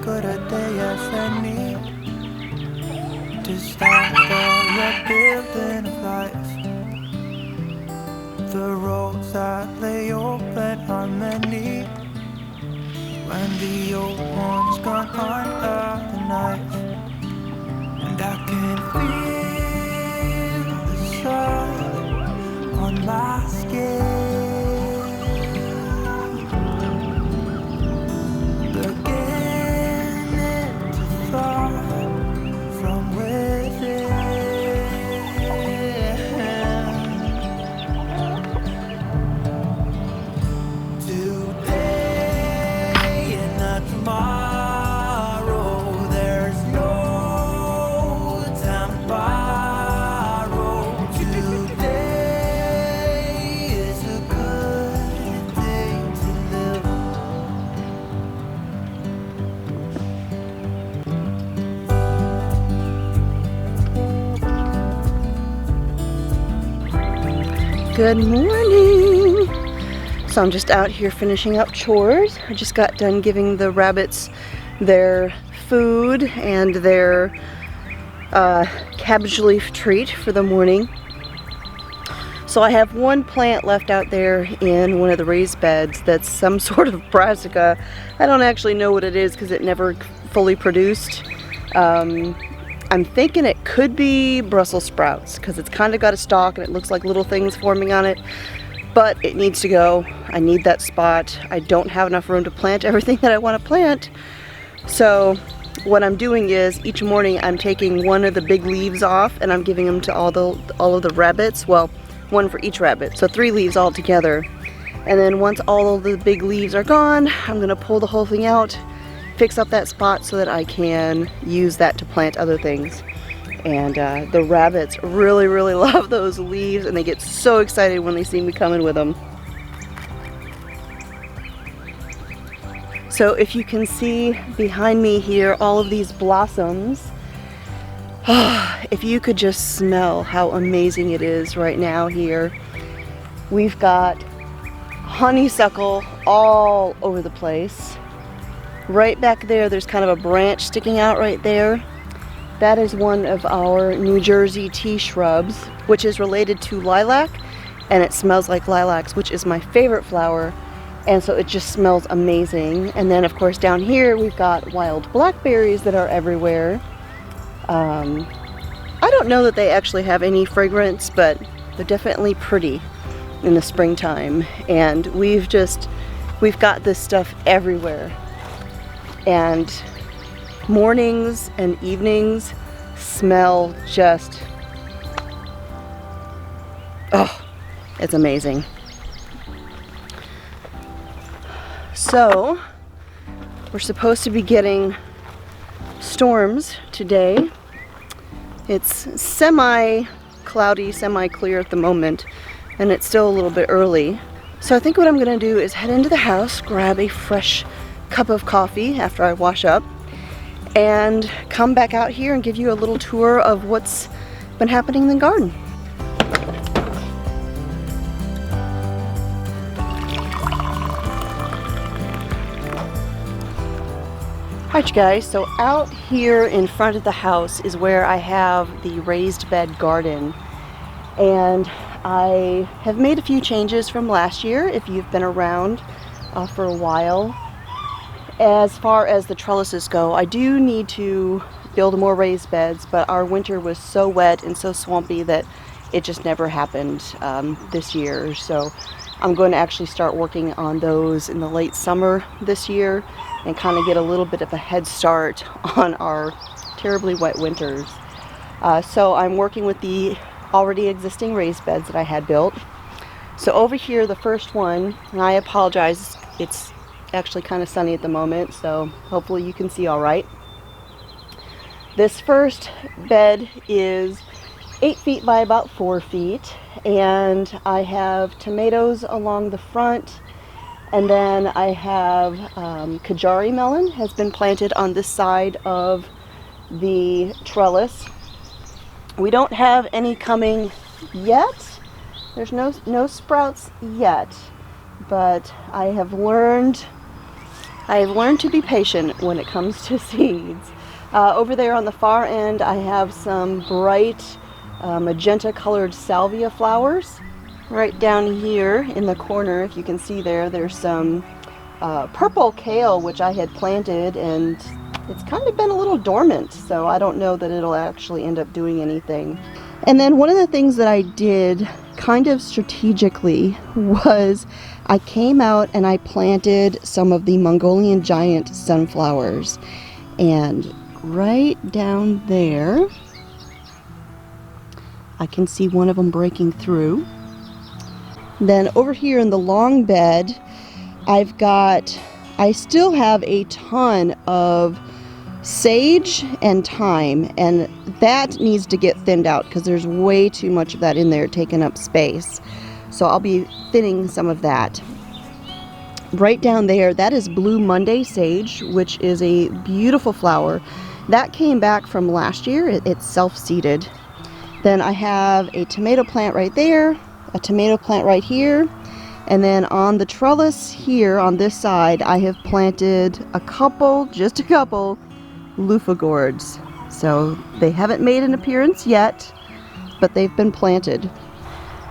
good a day as any to start the rebuilding of life. The roads that lay open are many when the old one's gone under the knife. And I can feel the sun on my skin. Good morning! So I'm just out here finishing up chores. I just got done giving the rabbits their food and their cabbage leaf treat for the morning. So I have one plant left out there in one of the raised beds that's some sort of brassica. I don't actually know what it is because it never fully produced. I'm thinking it could be Brussels sprouts because it's kind of got a stalk and it looks like little things forming on it, but it needs to go. I need that spot. I don't have enough room to plant everything that I want to plant. So what I'm doing is each morning I'm taking one of the big leaves off and I'm giving them to all of the rabbits. Well, one for each rabbit, so 3 leaves all together. And then once all of the big leaves are gone, I'm gonna pull the whole thing out, fix up that spot so that I can use that to plant other things. And the rabbits really love those leaves and they get so excited when they see me coming with them. So if you can see behind me here all of these blossoms, if you could just smell how amazing it is right now here. We've got honeysuckle all over the place. Right back there, there's kind of a branch sticking out right there. That is one of our New Jersey tea shrubs, which is related to lilac, and it smells like lilacs, which is my favorite flower, and so it just smells amazing. And then, of course, down here, we've got wild blackberries that are everywhere. I don't know that they actually have any fragrance, but they're definitely pretty in the springtime, and we've got this stuff everywhere. And mornings and evenings smell just, oh, it's amazing. So we're supposed to be getting storms today. It's semi-cloudy, semi-clear at the moment, and it's still a little bit early. So I think what I'm gonna do is head into the house, grab a fresh cup of coffee after I wash up, and come back out here and give you a little tour of what's been happening in the garden. Alright you guys, so out here in front of the house is where I have the raised bed garden, and I have made a few changes from last year if you've been around for a while. As far as the trellises go, I do need to build more raised beds, but our winter was so wet and so swampy that it just never happened this year. So I'm going to actually start working on those in the late summer this year and kind of get a little bit of a head start on our terribly wet winters. So I'm working with the already existing raised beds that I had built. So over here, the first one, and I apologize, it's actually kind of sunny at the moment, so hopefully you can see all right. This first bed is 8 feet by about 4 feet, and I have tomatoes along the front, and then I have Kajari melon has been planted on this side of the trellis. We don't have any coming yet. There's no sprouts yet, but I have learned I've learned to be patient when it comes to seeds. Over there on the far end, I have some bright magenta colored salvia flowers. Right down here in the corner, if you can see there, there's some purple kale, which I had planted, and it's kind of been a little dormant, so I don't know that it'll actually end up doing anything. And then one of the things that I did kind of strategically was I came out and I planted some of the Mongolian giant sunflowers. And right down there, I can see one of them breaking through. Then over here in the long bed, I still have a ton of sage and thyme, and that needs to get thinned out because there's way too much of that in there taking up space. So I'll be thinning some of that. Right down there, that is Blue Monday sage, which is a beautiful flower. That came back from last year. It's self-seeded. Then I have a tomato plant right there, a tomato plant right here, and then on the trellis here on this side I have planted just a couple loofah gourds. So they haven't made an appearance yet, but they've been planted.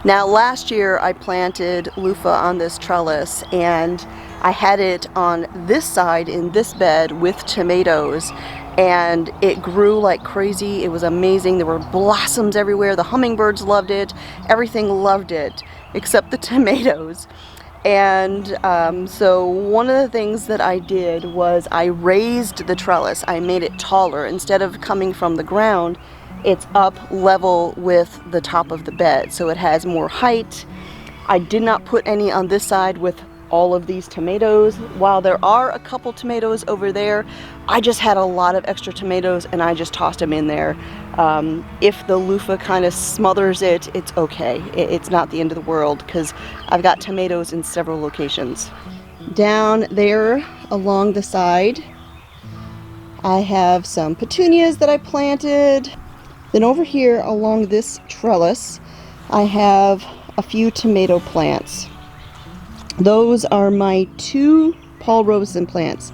Now last year I planted loofah on this trellis, and I had it on this side in this bed with tomatoes, and it grew like crazy. It was amazing. There were blossoms everywhere. The hummingbirds loved it. Everything loved it except the tomatoes. And so one of the things that I did was I raised the trellis. I made it taller. Instead of coming from the ground, it's up level with the top of the bed, so it has more height. I did not put any on this side with all of these tomatoes. While there are a couple tomatoes over there, I just had a lot of extra tomatoes and I just tossed them in there. If the loofah kind of smothers it, it's okay. It's not the end of the world because I've got tomatoes in several locations. Down there along the side, I have some petunias that I planted. Then over here along this trellis, I have a few tomato plants. Those are my 2 Paul Robeson plants.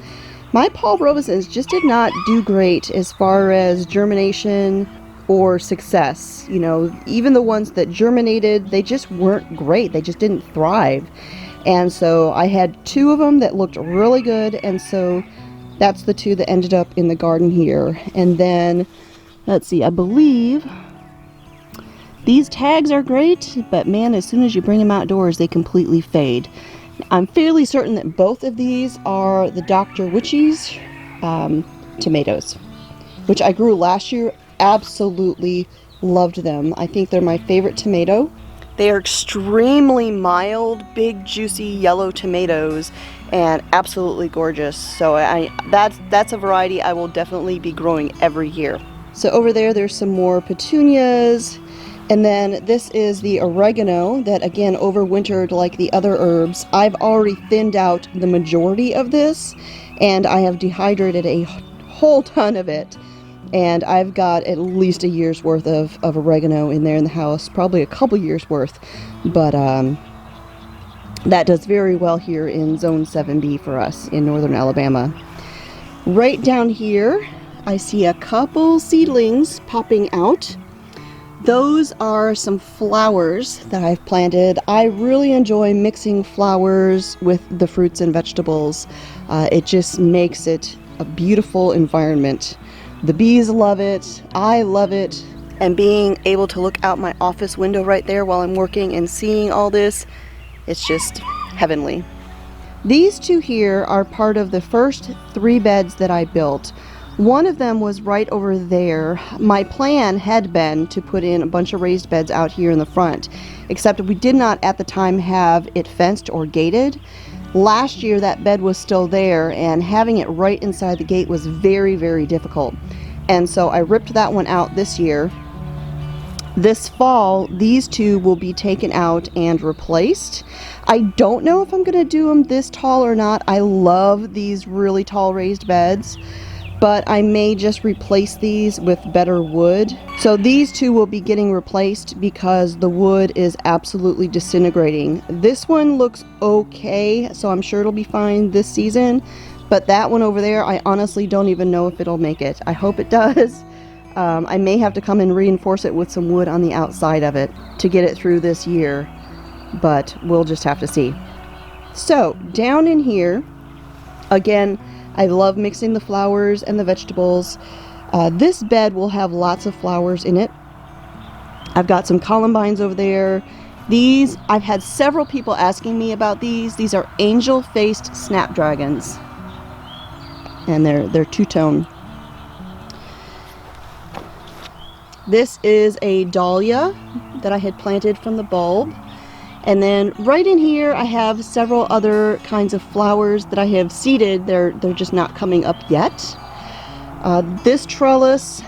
My Paul Robesons just did not do great as far as germination or success. You know, even the ones that germinated, they just weren't great. They just didn't thrive. And so I had 2 of them that looked really good, and so that's the 2 that ended up in the garden here. And then, let's see, I believe these tags are great, but man, as soon as you bring them outdoors, they completely fade. I'm fairly certain that both of these are the Dr. Witchy's tomatoes, which I grew last year. Absolutely loved them. I think they're my favorite tomato. They are extremely mild, big, juicy yellow tomatoes, and absolutely gorgeous. So that's a variety I will definitely be growing every year. So over there's some more petunias. And then this is the oregano that again overwintered like the other herbs. I've already thinned out the majority of this, and I have dehydrated a whole ton of it. And I've got at least a year's worth of oregano in there in the house, probably a couple years worth. But that does very well here in Zone 7B for us in northern Alabama. Right down here, I see a couple seedlings popping out. Those are some flowers that I've planted. I really enjoy mixing flowers with the fruits and vegetables. It just makes it a beautiful environment. The bees love it, I love it, and being able to look out my office window right there while I'm working and seeing all this, it's just heavenly. These 2 here are part of the first 3 beds that I built. One of them was right over there. My plan had been to put in a bunch of raised beds out here in the front, except we did not at the time have it fenced or gated. Last year that bed was still there, and having it right inside the gate was very, very difficult. And so I ripped that one out this year. This fall, these 2 will be taken out and replaced. I don't know if I'm going to do them this tall or not. I love these really tall raised beds, but I may just replace these with better wood. So these 2 will be getting replaced because the wood is absolutely disintegrating. This one looks okay, so I'm sure it'll be fine this season, But that one over there, I honestly don't even know if it'll make it. I hope it does. I may have to come and reinforce it with some wood on the outside of it to get it through this year, but we'll just have to see. So down in here, again, I love mixing the flowers and the vegetables. This bed will have lots of flowers in it. I've got some columbines over there. These, I've had several people asking me about these. These are angel-faced snapdragons, and they're two-tone. This is a dahlia that I had planted from the bulb. And then right in here I have several other kinds of flowers that I have seeded. They're just not coming up yet. This trellis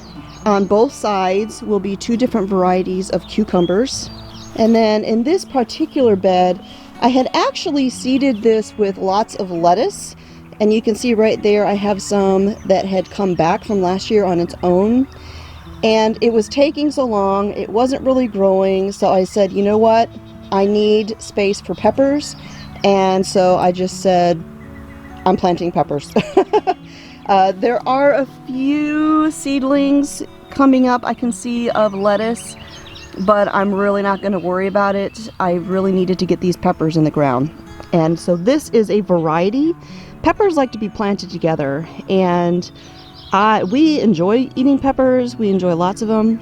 on both sides will be 2 different varieties of cucumbers. And then in this particular bed, I had actually seeded this with lots of lettuce. And you can see right there I have some that had come back from last year on its own. And it was taking so long, it wasn't really growing, so I said, you know what? I need space for peppers, and so I just said, I'm planting peppers. There are a few seedlings coming up I can see of lettuce, but I'm really not going to worry about it. I really needed to get these peppers in the ground. And so this is a variety. Peppers like to be planted together, and we enjoy eating peppers. We enjoy lots of them.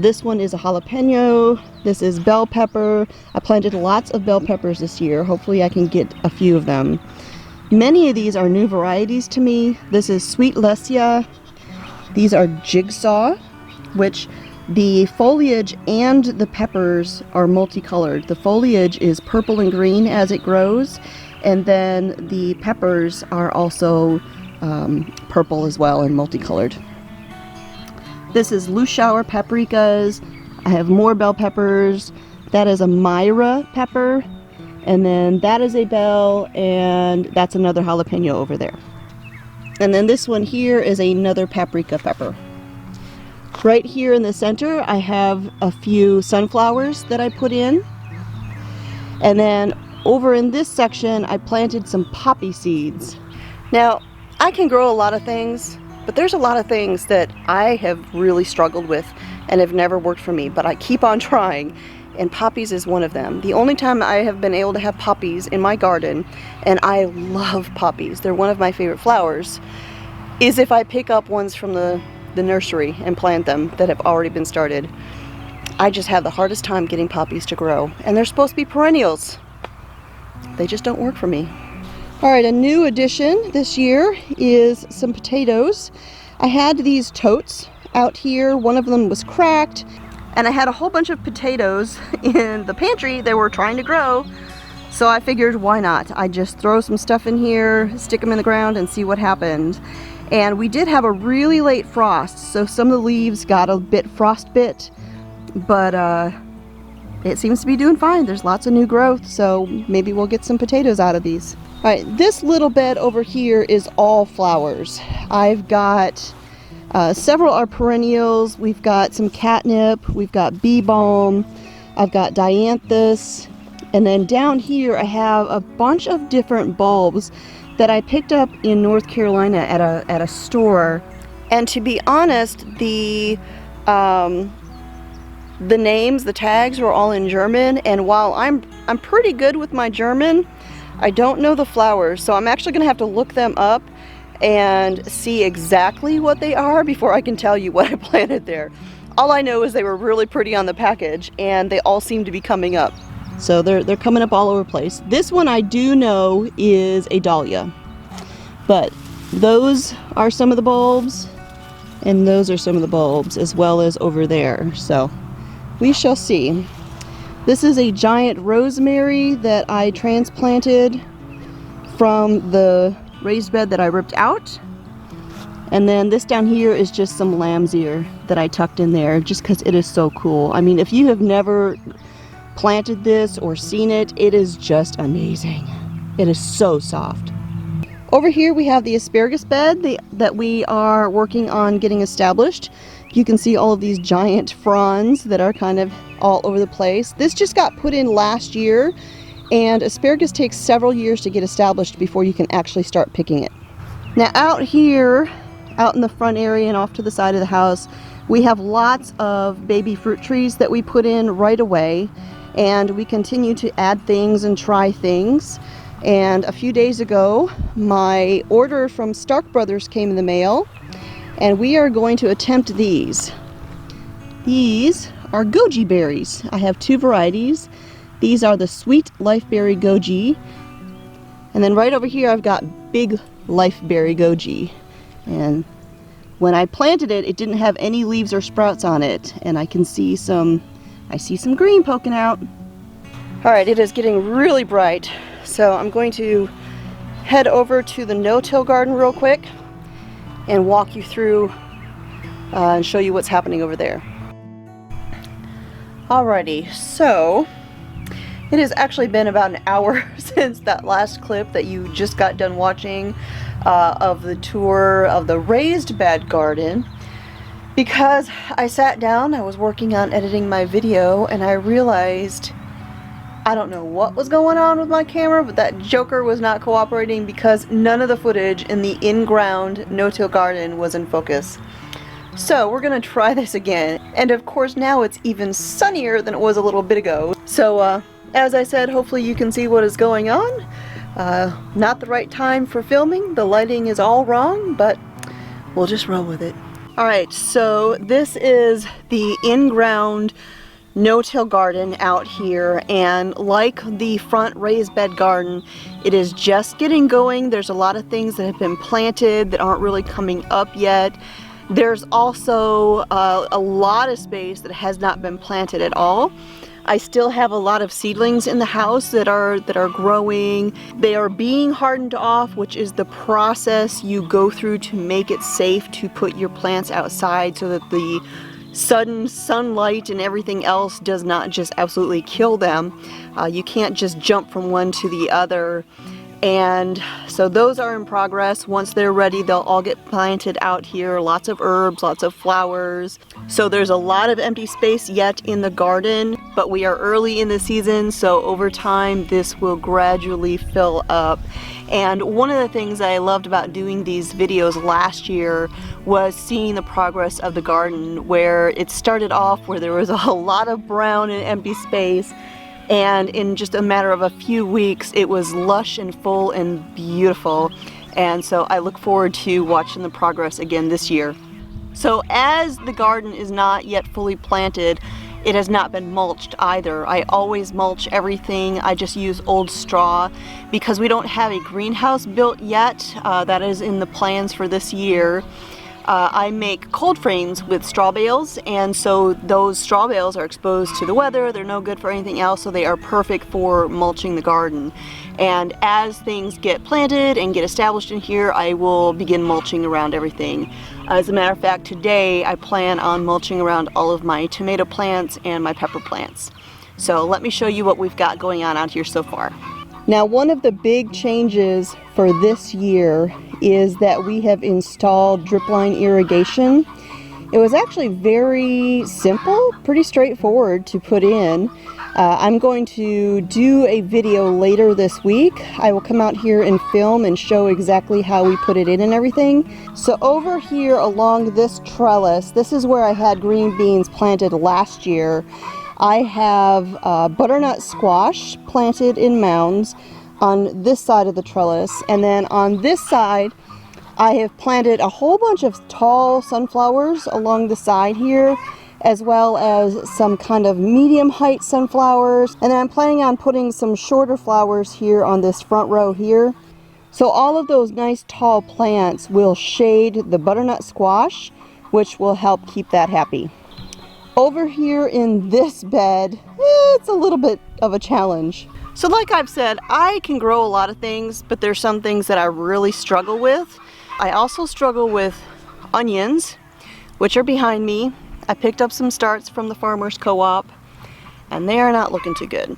This one is a jalapeno. This is bell pepper. I planted lots of bell peppers this year. Hopefully I can get a few of them. Many of these are new varieties to me. This is sweet lesia. These are jigsaw, which the foliage and the peppers are multicolored. The foliage is purple and green as it grows, and then the peppers are also purple as well and multicolored. This is loose shower paprikas. I have more bell peppers. That is a Myra pepper, and then that is a bell, and that's another jalapeno over there. And then this one here is another paprika pepper. Right here in the center I have a few sunflowers that I put in, and then over in this section I planted some poppy seeds. Now I can grow a lot of things, but there's a lot of things that I have really struggled with and have never worked for me, but I keep on trying, and poppies is one of them. The only time I have been able to have poppies in my garden, and I love poppies, they're one of my favorite flowers, is if I pick up ones from the nursery and plant them that have already been started. I just have the hardest time getting poppies to grow, and they're supposed to be perennials. They just don't work for me. Alright, a new addition this year is some potatoes. I had these totes out here. One of them was cracked, and I had a whole bunch of potatoes in the pantry that were trying to grow. So I figured, why not? I just throw some stuff in here, stick them in the ground, and see what happened. And we did have a really late frost, so some of the leaves got a bit frostbit, but it seems to be doing fine. There's lots of new growth, so maybe we'll get some potatoes out of these. Alright, this little bed over here is all flowers. I've got several are perennials. We've got some catnip, we've got bee balm, I've got dianthus, and then down here I have a bunch of different bulbs that I picked up in North Carolina at a store. And to be honest, the names, the tags were all in German, and while I'm pretty good with my German, I don't know the flowers, so I'm actually gonna have to look them up and see exactly what they are before I can tell you what I planted there. All I know is they were really pretty on the package, and they all seem to be coming up. So they're coming up all over the place. This one I do know is a dahlia, but those are some of the bulbs, and those are some of the bulbs, as well as over there. So we shall see. This is a giant rosemary that I transplanted from the raised bed that I ripped out. And then this down here is just some lamb's ear that I tucked in there just because it is so cool. I mean, if you have never planted this or seen it, it is just amazing. It is so soft. Over here we have the asparagus bed that we are working on getting established. You can see all of these giant fronds that are kind of all over the place. This just got put in last year, And asparagus takes several years to get established before you can actually start picking it. Now out here, out in the front area and off to the side of the house, we have lots of baby fruit trees that we put in right away, and we continue to add things and try things. And a few days ago, my order from Stark Brothers came in the mail, and we are going to attempt these. These are Goji Berries. I have two varieties. These are the Sweet Lifeberry Goji, and then right over here I've got Big Lifeberry Goji. And when I planted it, it didn't have any leaves or sprouts on it, and I see some green poking out. Alright, it is getting really bright, so I'm going to head over to the no-till garden real quick and walk you through and show you what's happening over there. Alrighty, so it has actually been about an hour since that last clip that you just got done watching of the tour of the raised bed garden, because I sat down, I was working on editing my video, and I realized I don't know what was going on with my camera, but that joker was not cooperating because none of the footage in the in-ground no-till garden was in focus. So we're gonna try this again, and of course now it's even sunnier than it was a little bit ago. So as I said, hopefully you can see what is going on. Not the right time for filming, the lighting is all wrong, but we'll just roll with it. Alright, so this is the in-ground no-till garden out here, and like the front raised bed garden, it is just getting going. There's a lot of things that have been planted that aren't really coming up yet. There's also a lot of space that has not been planted at all. I still have a lot of seedlings in the house that are growing. They are being hardened off, which is the process you go through to make it safe to put your plants outside so that the sudden sunlight and everything else does not just absolutely kill them. You can't just jump from one to the other. And so those are in progress. Once they're ready, they'll all get planted out here. Lots of herbs, lots of flowers. So there's a lot of empty space yet in the garden, but we are early in the season, so over time this will gradually fill up. And one of the things I loved about doing these videos last year was seeing the progress of the garden, where it started off where there was a lot of brown and empty space, and in just a matter of a few weeks it was lush and full and beautiful. And so I look forward to watching the progress again this year. So as the garden is not yet fully planted, it has not been mulched either. I always mulch everything. I just use old straw because we don't have a greenhouse built yet. That is in the plans for this year. I make cold frames with straw bales, and so those straw bales are exposed to the weather. They're no good for anything else, so they are perfect for mulching the garden. And as things get planted and get established in here, I will begin mulching around everything. As a matter of fact, today I plan on mulching around all of my tomato plants and my pepper plants. So let me show you what we've got going on out here so far. Now, one of the big changes for this year is that we have installed Dripline Irrigation. It was actually very simple, pretty straightforward to put in. I'm going to do a video later this week. I will come out here and film and show exactly how we put it in and everything. So over here along this trellis, this is where I had green beans planted last year. I have butternut squash planted in mounds on this side of the trellis, and then on this side I have planted a whole bunch of tall sunflowers along the side here, as well as some kind of medium height sunflowers, and then I'm planning on putting some shorter flowers here on this front row here. So all of those nice tall plants will shade the butternut squash, which will help keep that happy. Over here in this bed, it's a little bit of a challenge. So like I've said, I can grow a lot of things, but there's some things that I really struggle with. I also struggle with onions, which are behind me. I picked up some starts from the farmer's co-op, and they are not looking too good.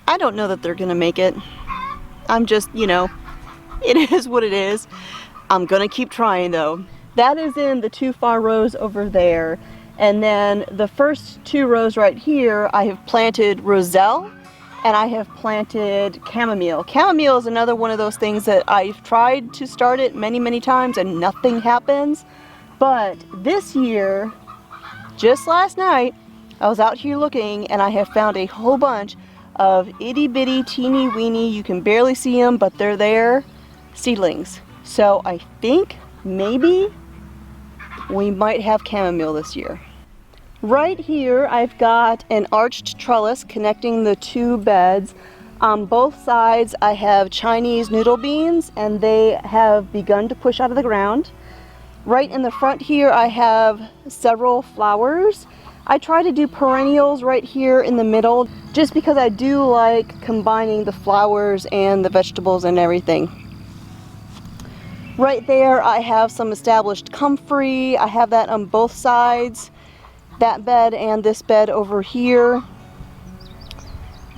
I don't know that they're gonna make it. I'm just, you know, it is what it is. I'm gonna keep trying though. That is in the two far rows over there. And then the first two rows right here, I have planted roselle and I have planted chamomile. Chamomile is another one of those things that I've tried to start it many times and nothing happens. But this year, just last night, I was out here looking and I have found a whole bunch of itty bitty teeny weeny, you can barely see them, but they're there, seedlings. So I think maybe we might have chamomile this year. Right here I've got an arched trellis connecting the two beds. On both sides I have Chinese noodle beans and they have begun to push out of the ground. Right in the front here I have several flowers. I try to do perennials right here in the middle just because I do like combining the flowers and the vegetables and everything. Right there I have some established comfrey. I have that on both sides. That bed and this bed over here.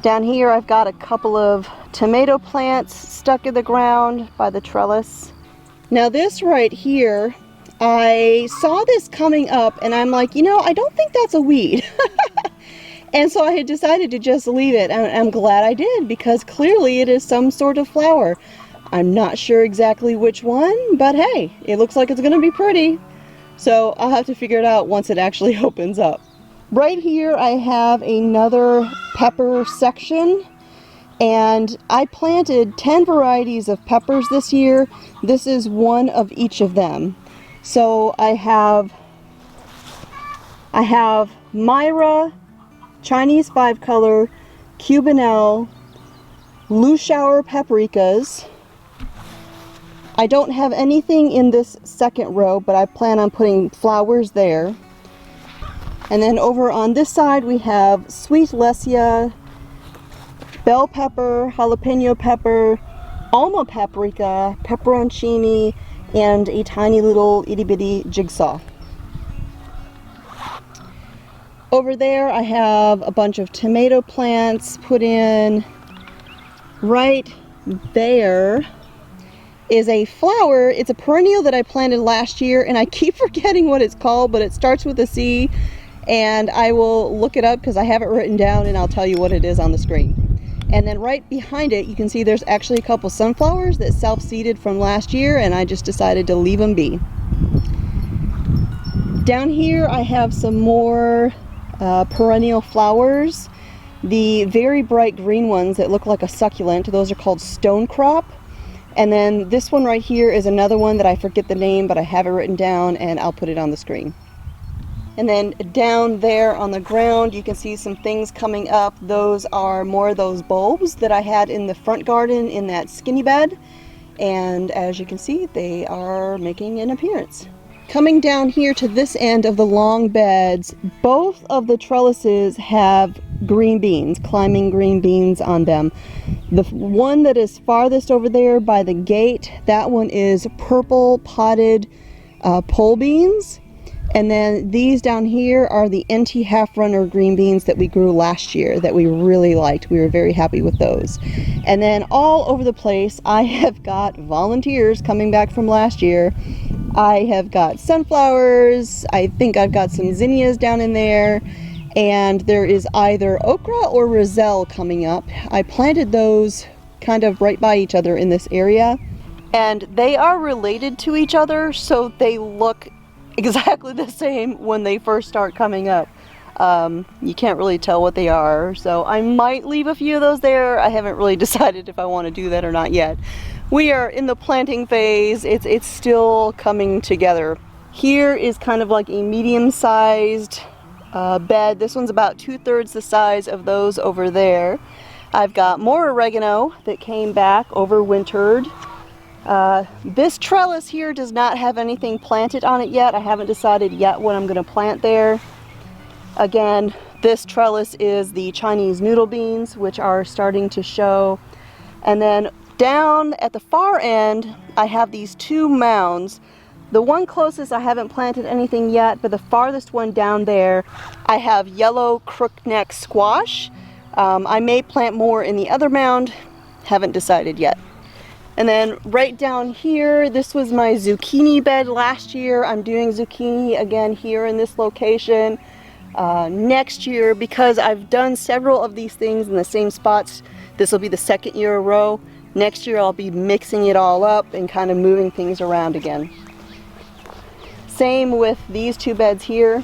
Down here I've got a couple of tomato plants stuck in the ground by the trellis. Now this right here, I saw this coming up and I'm like, you know, I don't think that's a weed. And so I had decided to just leave it, and I'm glad I did because clearly it is some sort of flower. I'm not sure exactly which one, but hey, it looks like it's gonna be pretty. So I'll have to figure it out once it actually opens up. Right here I have another pepper section, and I planted 10 varieties of peppers this year. This is one of each of them. So I have Myra, Chinese 5-color, Cubanelle, Lushauer paprikas. I don't have anything in this second row, but I plan on putting flowers there. And then over on this side we have sweet lesia, bell pepper, jalapeno pepper, alma paprika, pepperoncini, and a tiny little itty bitty jigsaw. Over there I have a bunch of tomato plants put in. Right there is a flower. It's a perennial that I planted last year and I keep forgetting what it's called, but it starts with a C, and I will look it up because I have it written down and I'll tell you what it is on the screen. And then right behind it you can see there's actually a couple sunflowers that self-seeded from last year, and I just decided to leave them be. Down here I have some more perennial flowers. The very bright green ones that look like a succulent, those are called stone crop. And then this one right here is another one that I forget the name, but I have it written down and I'll put it on the screen. And then down there on the ground you can see some things coming up. Those are more of those bulbs that I had in the front garden in that skinny bed. And as you can see, they are making an appearance. Coming down here to this end of the long beds, both of the trellises have green beans, climbing green beans on them. The one that is farthest over there by the gate, that one is purple potted pole beans. And then these down here are the NT half runner green beans that we grew last year that we really liked. We were very happy with those. And then all over the place I have got volunteers coming back from last year. I have got sunflowers, I think I've got some zinnias down in there, and there is either okra or roselle coming up. I planted those kind of right by each other in this area, and they are related to each other, so they look exactly the same when they first start coming up. You can't really tell what they are, so I might leave a few of those there. I haven't really decided if I want to do that or not yet. We are in the planting phase. It's still coming together. Here is kind of like a medium-sized bed. This one's about 2/3 the size of those over there. I've got more oregano that came back overwintered. This trellis here does not have anything planted on it yet. I haven't decided yet what I'm going to plant there. Again, this trellis is the Chinese noodle beans, which are starting to show. And then down at the far end, I have these two mounds. The one closest I haven't planted anything yet, but the farthest one down there, I have yellow crookneck squash. I may plant more in the other mound, haven't decided yet. And then right down here, this was my zucchini bed last year. I'm doing zucchini again here in this location. Next year, because I've done several of these things in the same spots, this will be the second year in a row. Next year I'll be mixing it all up and kind of moving things around again. Same with these two beds here.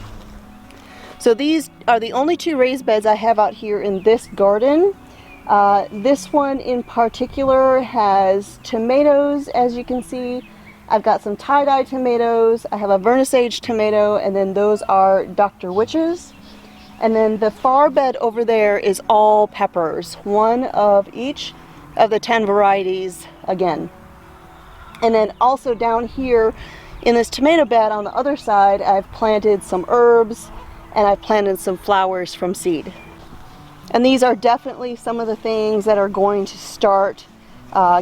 So these are the only two raised beds I have out here in this garden. This one in particular has tomatoes, as you can see. I've got some tie-dye tomatoes, I have a vernissage tomato, and then those are Dr. Witches. And then the far bed over there is all peppers, one of each of the 10 varieties again. And then also down here in this tomato bed on the other side, I've planted some herbs and I've planted some flowers from seed. And these are definitely some of the things that are going to start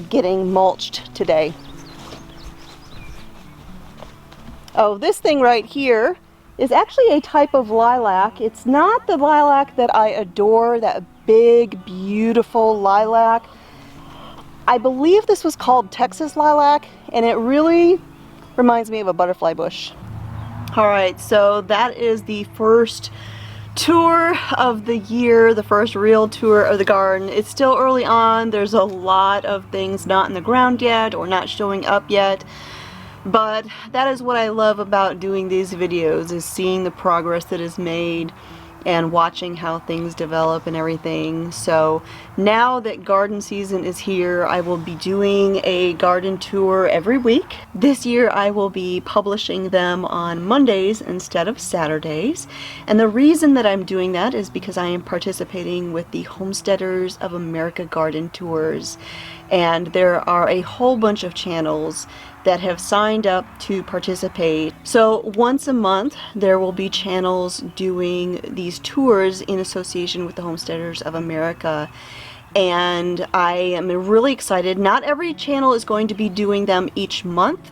getting mulched today. Oh, this thing right here is actually a type of lilac. It's not the lilac that I adore, that big, beautiful lilac. I believe this was called Texas lilac, and it really reminds me of a butterfly bush. All right, so that is the first tour of the year, the first real tour of the garden. It's still early on. There's a lot of things not in the ground yet or not showing up yet. But that is what I love about doing these videos, is seeing the progress that is made and watching how things develop and everything. So now that garden season is here, I will be doing a garden tour every week. This year I will be publishing them on Mondays instead of Saturdays. And the reason that I'm doing that is because I am participating with the Homesteaders of America garden tours. And there are a whole bunch of channels that have signed up to participate. So once a month there will be channels doing these tours in association with the Homesteaders of America, and I am really excited. Not every channel is going to be doing them each month.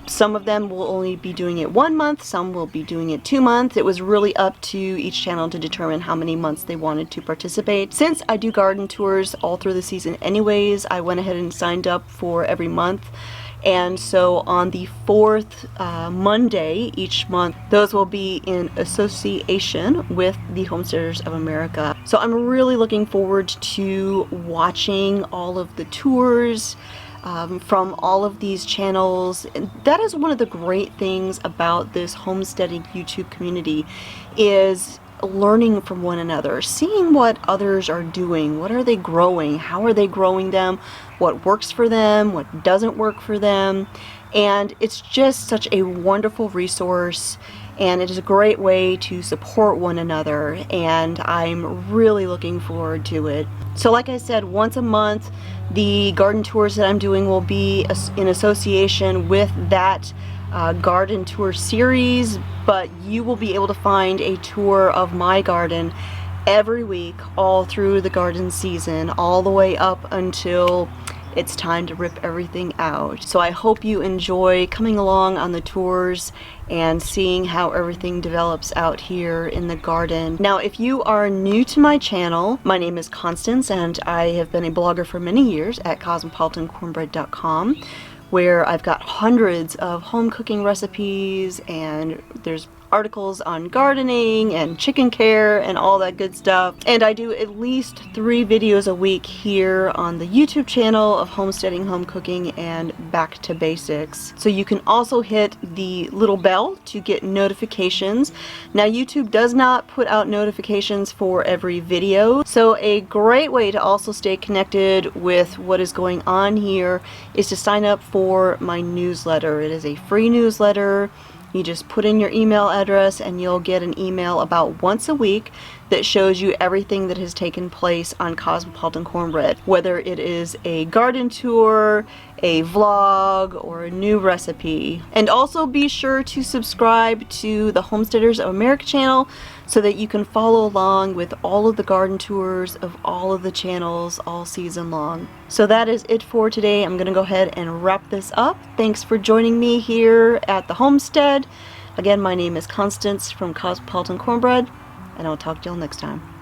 Some of them will only be doing it 1 month, some will be doing it 2 months. It was really up to each channel to determine how many months they wanted to participate. Since I do garden tours all through the season anyways, I went ahead and signed up for every month. And so on the fourth Monday each month, those will be in association with the Homesteaders of America. So I'm really looking forward to watching all of the tours from all of these channels. And that is one of the great things about this homesteading YouTube community, is learning from one another, seeing what others are doing, what are they growing, how are they growing them, what works for them, what doesn't work for them. And it's just such a wonderful resource, and it is a great way to support one another, and I'm really looking forward to it. So like I said, once a month the garden tours that I'm doing will be in association with that garden tour series, but you will be able to find a tour of my garden every week all through the garden season, all the way up until it's time to rip everything out. So I hope you enjoy coming along on the tours and seeing how everything develops out here in the garden. Now, if you are new to my channel, my name is Constance and I have been a blogger for many years at cosmopolitancornbread.com, where I've got hundreds of home cooking recipes, and there's articles on gardening and chicken care and all that good stuff. And I do at least 3 videos a week here on the YouTube channel of homesteading, home cooking, and back to basics. So you can also hit the little bell to get notifications. Now, YouTube does not put out notifications for every video, so a great way to also stay connected with what is going on here is to sign up for my newsletter. It is a free newsletter. You just put in your email address and you'll get an email about once a week that shows you everything that has taken place on Cosmopolitan Cornbread, whether it is a garden tour, a vlog, or a new recipe. And also be sure to subscribe to the Homesteaders of America channel so that you can follow along with all of the garden tours of all of the channels all season long. So that is it for today. I'm gonna go ahead and wrap this up. Thanks for joining me here at the homestead. Again, my name is Constance from Cosmopolitan Cornbread, and I'll talk to y'all next time.